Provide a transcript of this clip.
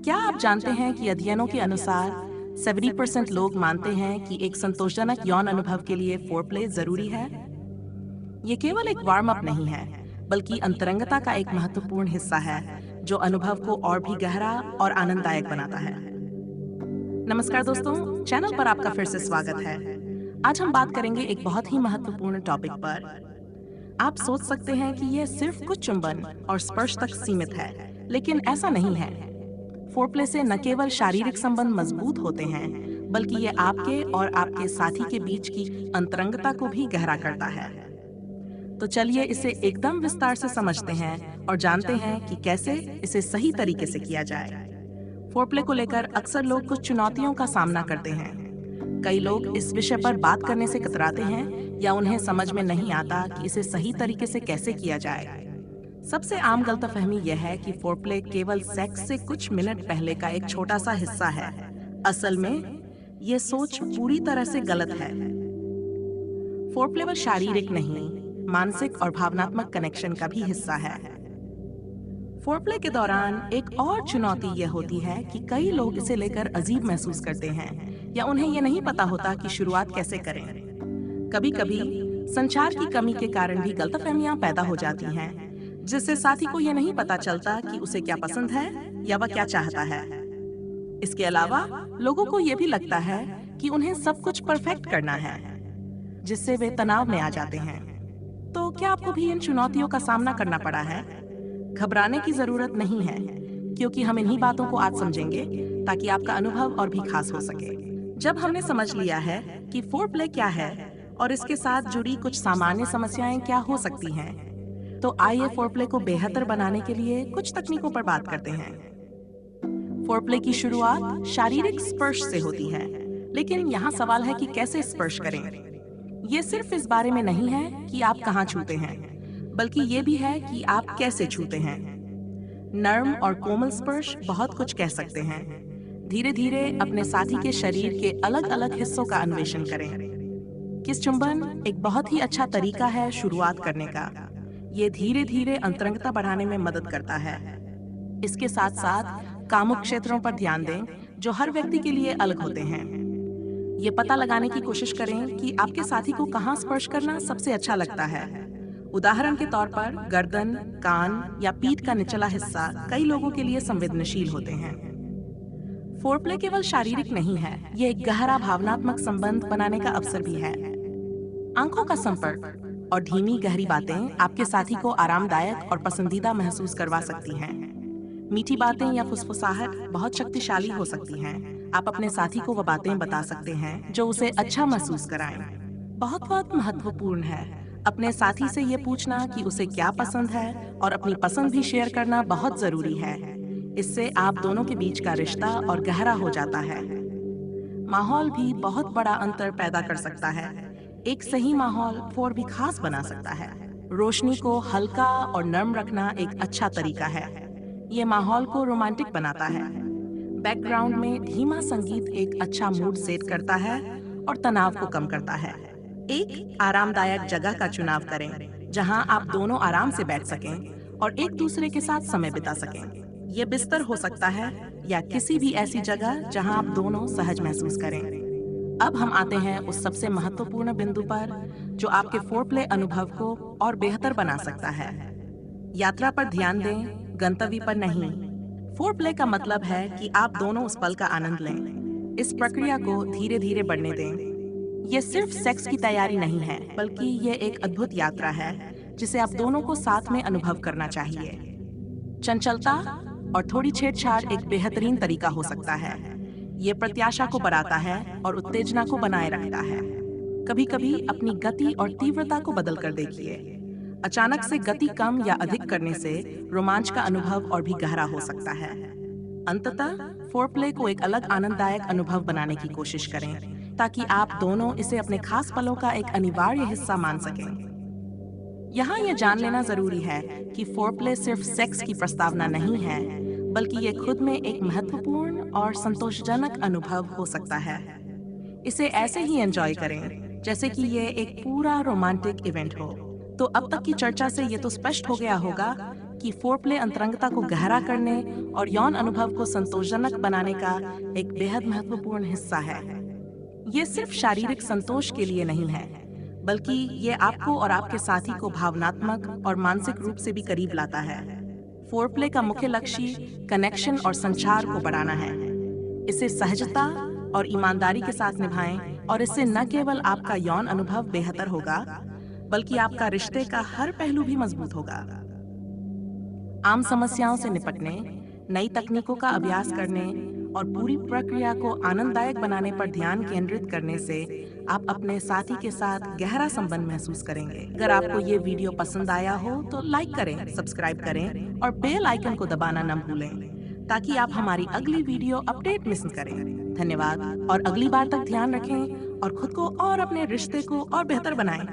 क्या आप जानते हैं कि अध्ययनों के अनुसार 70% लोग मानते हैं कि एक संतोषजनक यौन अनुभव के लिए फोरप्ले जरूरी है? ये केवल एक वार्म अप नहीं है, बल्कि अंतरंगता का एक महत्वपूर्ण हिस्सा है जो अनुभव को और भी गहरा और आनंददायक बनाता है। नमस्कार दोस्तों, चैनल पर आपका फिर से स्वागत है। आज हम बात करेंगे एक बहुत ही महत्वपूर्ण टॉपिक पर। आप सोच सकते हैं कि यह सिर्फ कुछ चुंबन और स्पर्श तक सीमित है, लेकिन ऐसा नहीं है। फोरप्ले से न केवल शारीरिक संबंध मजबूत होते हैं, बल्कि ये आपके और आपके साथी के बीच की अंतरंगता को भी गहरा करता है। तो चलिए इसे एकदम विस्तार से समझते हैं और जानते हैं कि कैसे इसे सही तरीके से किया जाए। फोरप्ले को लेकर अक्सर लोग कुछ चुनौतियों का सामना करते हैं। कई लोग इस विषय पर बात करने से कतराते हैं या उन्हें समझ में नहीं आता कि इसे सही तरीके से कैसे किया जाए। सबसे आम गलतफहमी यह है कि फोरप्ले केवल सेक्स से कुछ मिनट पहले का एक छोटा सा हिस्सा है। असल में ये सोच पूरी तरह से गलत है। फोरप्ले बस शारीरिक नहीं, मानसिक और भावनात्मक कनेक्शन का भी हिस्सा है। फोरप्ले के दौरान एक और चुनौती यह होती है कि कई लोग इसे लेकर अजीब महसूस करते हैं या उन्हें यह नहीं पता होता कि शुरुआत कैसे करें। कभी-कभी संचार की कमी के कारण भी गलतफहमियां पैदा हो जाती हैं, जिससे साथी को यह नहीं पता चलता कि उसे क्या पसंद है या वह क्या चाहता है। इसके अलावा लोगों को यह भी लगता है कि उन्हें सब कुछ परफेक्ट करना है, जिससे वे तनाव में आ जाते हैं। तो क्या आपको भी इन चुनौतियों का सामना करना पड़ा है? घबराने की जरूरत नहीं है, क्योंकि हम इन्हीं बातों को आज समझेंगे ताकि आपका अनुभव और भी खास हो सके। जब हमने समझ लिया है कि फोरप्ले क्या है और इसके साथ जुड़ी कुछ सामान्य समस्याएं क्या हो सकती हैं, तो आइए फोरप्ले को बेहतर बनाने के लिए कुछ तकनीकों पर बात करते हैं। फोरप्ले की शुरुआत शारीरिक स्पर्श से होती है, लेकिन यहाँ सवाल है कि कैसे स्पर्श करें। ये सिर्फ इस बारे में नहीं है कि आप कहाँ छूते हैं, बल्कि ये भी है कि आप कैसे छूते हैं। नर्म और कोमल स्पर्श बहुत कुछ कह सकते हैं। धीरे धीरे अपने साथी के शरीर के अलग अलग हिस्सों का अन्वेषण करें। किस चुंबन एक बहुत ही अच्छा तरीका है शुरुआत करने का। ये धीरे धीरे अंतरंगता बढ़ाने में मदद करता है। इसके साथ साथ कामुक क्षेत्रों पर ध्यान दें जो हर व्यक्ति के लिए अलग होते हैं। ये पता लगाने की कोशिश करें कि आपके साथी को कहाँ स्पर्श करना सबसे अच्छा लगता है। उदाहरण के तौर पर गर्दन, कान या पीठ का निचला हिस्सा कई लोगों के लिए संवेदनशील होते हैं। फोरप्ले केवल शारीरिक नहीं है, ये एक गहरा भावनात्मक संबंध बनाने का अवसर भी है। आंखों का संपर्क और धीमी गहरी बातें आपके साथी को आरामदायक और पसंदीदा महसूस करवा सकती हैं। मीठी बातें या फुसफुसाहट बहुत शक्तिशाली हो सकती हैं। आप अपने साथी को वह बातें बता सकते हैं जो उसे अच्छा महसूस कराएं। बहुत महत्वपूर्ण है अपने साथी से ये पूछना कि उसे क्या पसंद है, और अपनी पसंद भी शेयर करना बहुत जरूरी है। इससे आप दोनों के बीच का रिश्ता और गहरा हो जाता है। माहौल भी बहुत बड़ा अंतर पैदा कर सकता है। एक सही माहौल फोर भी खास बना सकता है। रोशनी को हल्का और नर्म रखना एक अच्छा तरीका है। ये माहौल को रोमांटिक बनाता है। बैकग्राउंड में धीमा संगीत एक अच्छा मूड सेट करता है और तनाव को कम करता है। एक आरामदायक जगह का चुनाव करें जहां आप दोनों आराम से बैठ सकें और एक दूसरे के साथ समय बिता सकें। ये बिस्तर हो सकता है या किसी भी ऐसी जगह जहां आप दोनों सहज महसूस करें। अब हम आते हैं उस सबसे महत्वपूर्ण बिंदु पर जो आपके फोरप्ले अनुभव को और बेहतर बना सकता है। यात्रा पर ध्यान दें, गंतव्य पर नहीं। फोरप्ले का मतलब है कि आप दोनों उस पल का आनंद लें। इस प्रक्रिया को धीरे धीरे बढ़ने दें। ये सिर्फ सेक्स की तैयारी नहीं है, बल्कि ये एक अद्भुत यात्रा है जिसे आप दोनों को साथ में अनुभव करना चाहिए। चंचलता और थोड़ी छेड़छाड़ एक बेहतरीन तरीका हो सकता है। ये प्रत्याशा को बढ़ाता है और उत्तेजना को बनाए रखता है। कभी-कभी अपनी गति और तीव्रता को बदल कर देखिए। अचानक से गति कम या अधिक करने से रोमांच का अनुभव और भी गहरा हो सकता है। अंततः फोरप्ले को एक अलग आनंददायक अनुभव बनाने की कोशिश करें, ताकि आप दोनों इसे अपने खास पलों का एक अनिवार्य हिस्सा मान सकें। यहाँ यह जान लेना जरूरी है कि फोरप्ले सिर्फ सेक्स की प्रस्तावना नहीं है, बल्कि ये खुद में एक महत्वपूर्ण और संतोषजनक अनुभव हो सकता है। इसे ऐसे ही एंजॉय करें जैसे कि ये एक पूरा रोमांटिक इवेंट हो। तो अब तक की चर्चा से ये तो स्पष्ट हो गया होगा कि फोरप्ले अंतरंगता को गहरा करने और यौन अनुभव को संतोषजनक बनाने का एक बेहद महत्वपूर्ण हिस्सा है। ये सिर्फ शारीरिक संतोष के लिए नहीं है, बल्कि ये आपको और आपके साथी को भावनात्मक और मानसिक रूप से भी करीब लाता है। फोरप्ले का मुख्य लक्ष्य कनेक्शन और संचार को बढ़ाना है। इसे सहजता और ईमानदारी के साथ निभाएं और इससे न केवल आपका यौन अनुभव बेहतर होगा, बल्कि आपका रिश्ते का हर पहलू भी मजबूत होगा। आम समस्याओं से निपटने, नई तकनीकों का अभ्यास करने और पूरी प्रक्रिया को आनंददायक बनाने पर ध्यान केंद्रित करने से आप अपने साथी के साथ गहरा संबंध महसूस करेंगे। अगर आपको ये वीडियो पसंद आया हो तो लाइक करें, सब्सक्राइब करें और बेल आइकन को दबाना न भूलें, ताकि आप हमारी अगली वीडियो अपडेट मिस न करें। धन्यवाद और अगली बार तक ध्यान रखें और खुद को और अपने रिश्ते को और बेहतर बनाएं।